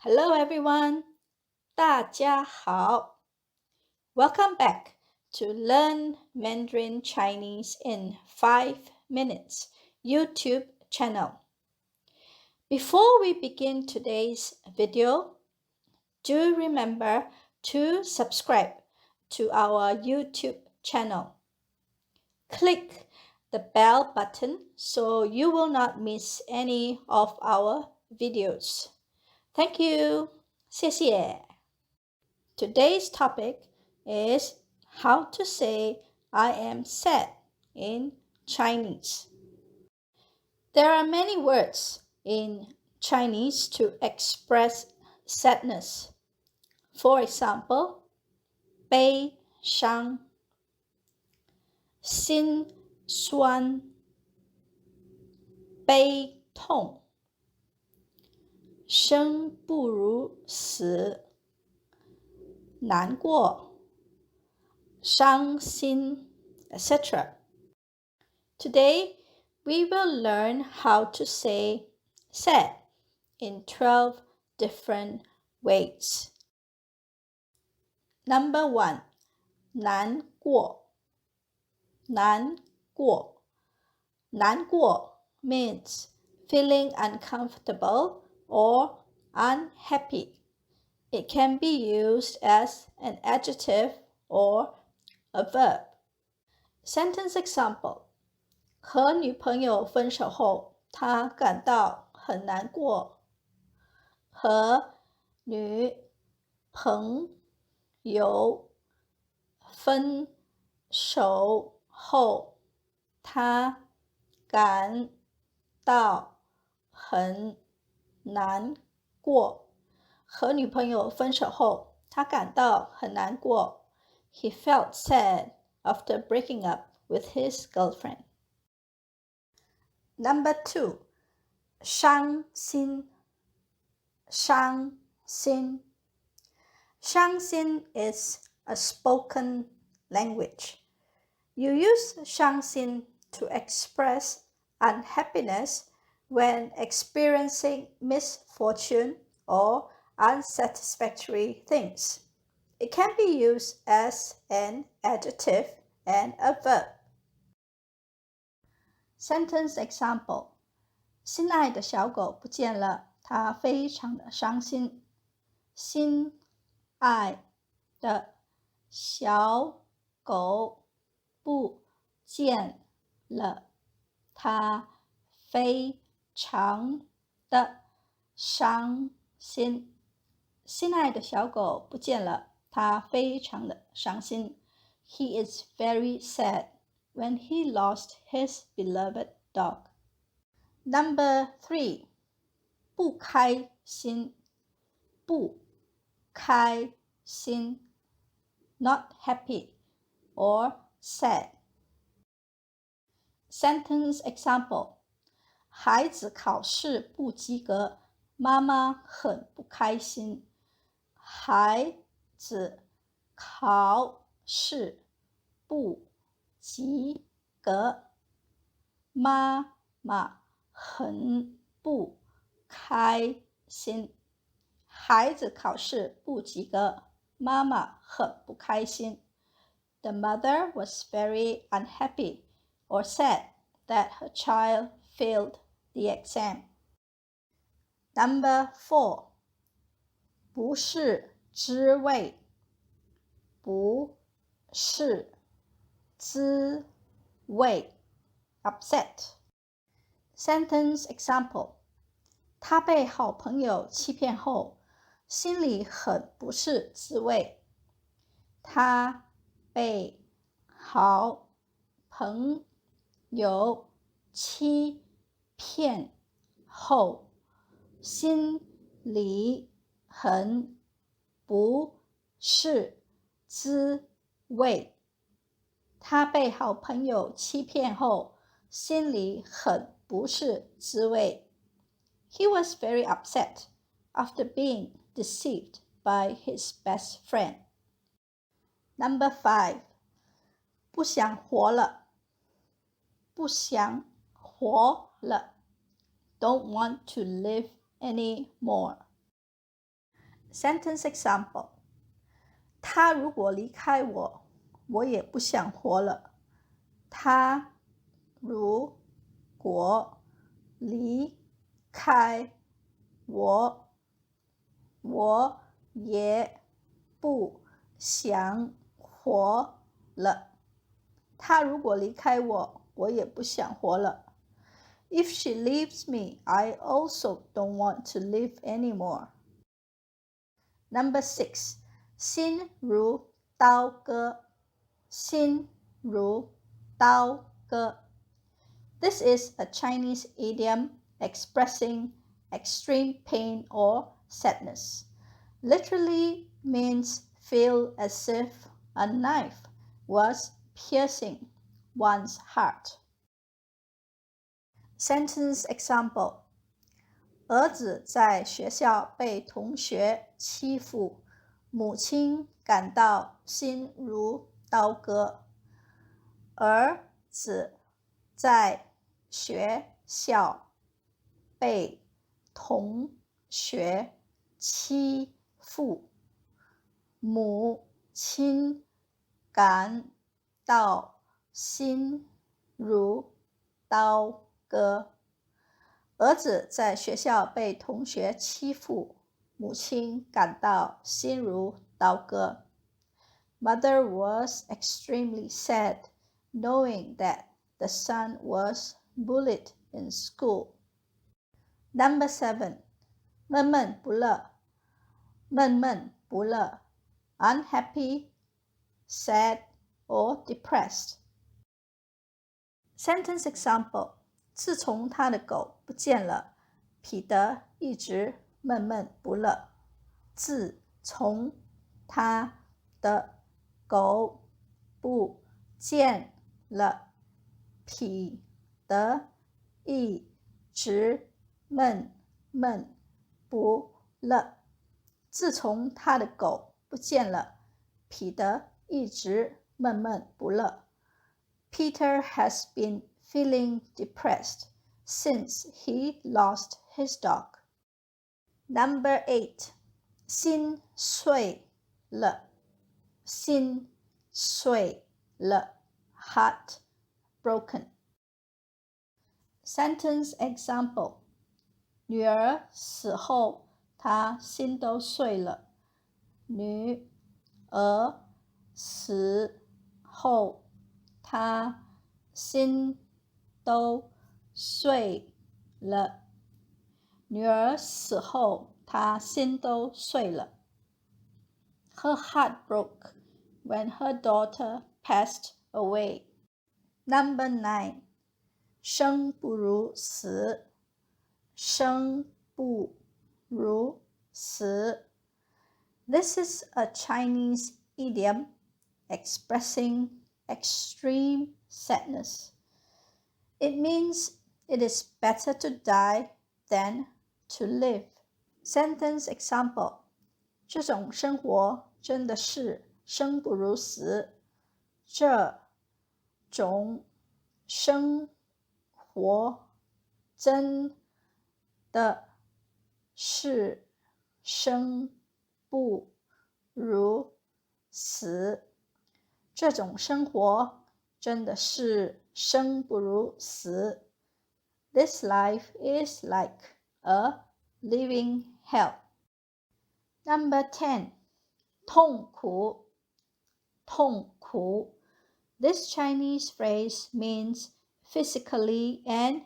Hello everyone, 大家好. Welcome back to Learn Mandarin Chinese in 5 minutes YouTube channel. Before we begin today's video, do remember to subscribe to our YouTube channel. Click the bell button so you will not miss any of our videos. Thank you. 谢谢. Today's topic is how to say I am sad in Chinese. There are many words in Chinese to express sadness. For example, 悲伤、心酸、悲痛、生不如死、难过、伤心, etc. Today, we will learn how to say sad in 12 different ways. Number 1. 难过难过难过 means feeling uncomfortable or unhappy. It can be used as an adjective or a verb. Sentence example. 和女朋友分手后，他感到很难过。和女朋友分手后，他感到很难过。和女朋友分手后，他感到很难过。He felt sad after breaking up with his girlfriend. Number 2. 伤心伤心伤心 is a spoken language. You use 伤心 to express unhappiness when experiencing misfortune or unsatisfactory things. It can be used as an adjective and a verb. Sentence example. 心爱的小狗不见了，它非常的伤心。心爱的小狗不见了，它非常的伤心。心爱的小狗不见了，它非常的伤心。He is very sad when he lost his beloved dog. Number 3. 不开心不开心 not happy or sad. Sentence example. 孩子考试不及格，妈妈很不开心。孩子考试不及格，妈妈很不开心。孩子考试不及格，妈妈很不开心。The mother was very unhappy or sad that her child failed the exam. Number 4. 不是滋味不是滋味 upset. Sentence example. 他被好朋友欺骗后，心里很不是滋味。他被好朋友欺骗后，心里很不是滋味。他被好朋友欺骗后，心里很不是滋味。He was very upset after being deceived by his best friend. Number 5. 不想活了不想活了 Don't want to live anymore. Sentence example. 他如果离开我，我也不想活了。他如果离开我，我也不想活了。他如果离开我，我也不想活了。If she leaves me, I also don't want to live anymore. Number 6. 心如刀割。心如刀割。This is a Chinese idiom expressing extreme pain or sadness. Literally means feel as if a knife was piercing one's heart. Sentence example. 儿子在学校被同学欺负，母亲感到心如刀割。儿子在学校被同学欺负，母亲感到心如刀割。儿子在学校被同学欺负，母亲感到心如刀割。Mother was extremely sad knowing that the son was bullied in school. Number 7. 闷闷不乐。闷闷不乐。Unhappy, sad, or depressed. Sentence example. 自从他的狗不见了，彼得一直闷闷不乐。自从他的狗不见了，彼得一直闷闷不乐。自从他的狗不见了，彼得一直闷闷不乐。Peter has been feeling depressed since he lost his dog. Number 8. 心碎了。心碎了。Heart broken. Sentence example. 女儿死后，她心都碎了。女儿死后，她心都碎了。女儿死后，她心都碎了。Her heart broke when her daughter passed away. Number 9. 生不如死。生不如死。This is a Chinese idiom expressing extreme sadness. It means it is better to die than to live. Sentence example. 这种生活真的是生不如死。这种生活真的是生不如死。这种生活真的是生不如死。This life is like a living hell. Number 10. 痛苦。痛苦。This Chinese phrase means physically and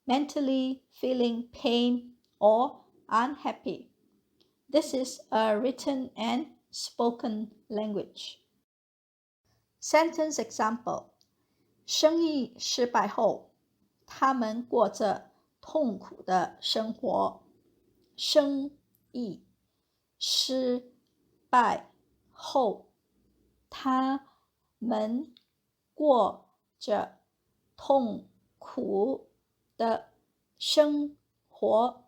mentally feeling pain or unhappy. This is a written and spoken language. Sentence example. 生意失败后，他们过着痛苦的生活。生意失败后，他们过着痛苦的生活。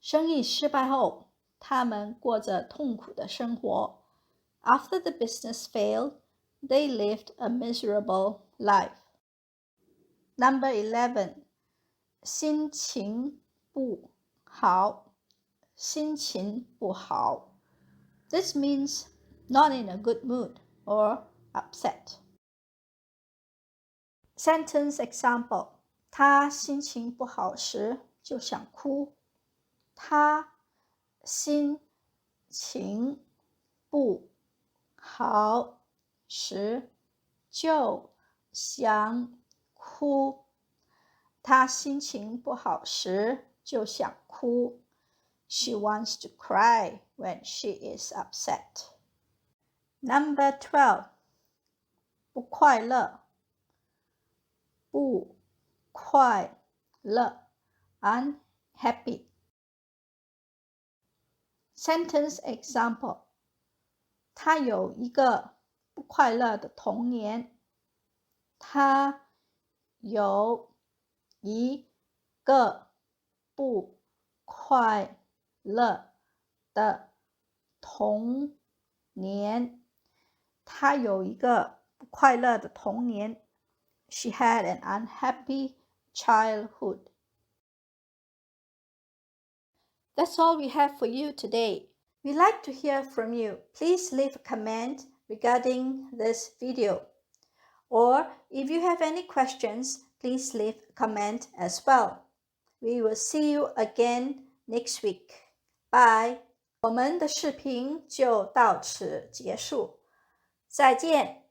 生意失败后，他们过着痛苦的生活。After the business failed, they lived a miserable life. Number 11. 心情不好。心情不好。This means not in a good mood or upset. Sentence example. 他心情不好时就想哭。他心情不好时就想哭。他心情不好时就想哭。She wants to cry when she is upset. Number 12. 不快乐。不快乐 unhappy. Sentence example. 他有一个不快乐的童年。他有一个不快乐的童年。他有一个不快乐的童年。She had an unhappy childhood. That's all we have for you today. We'd like to hear from you. Please leave a comment regarding this video. Or if you have any questions, please leave a comment as well. We will see you again next week. Bye. 我们的视频就到此结束。再见。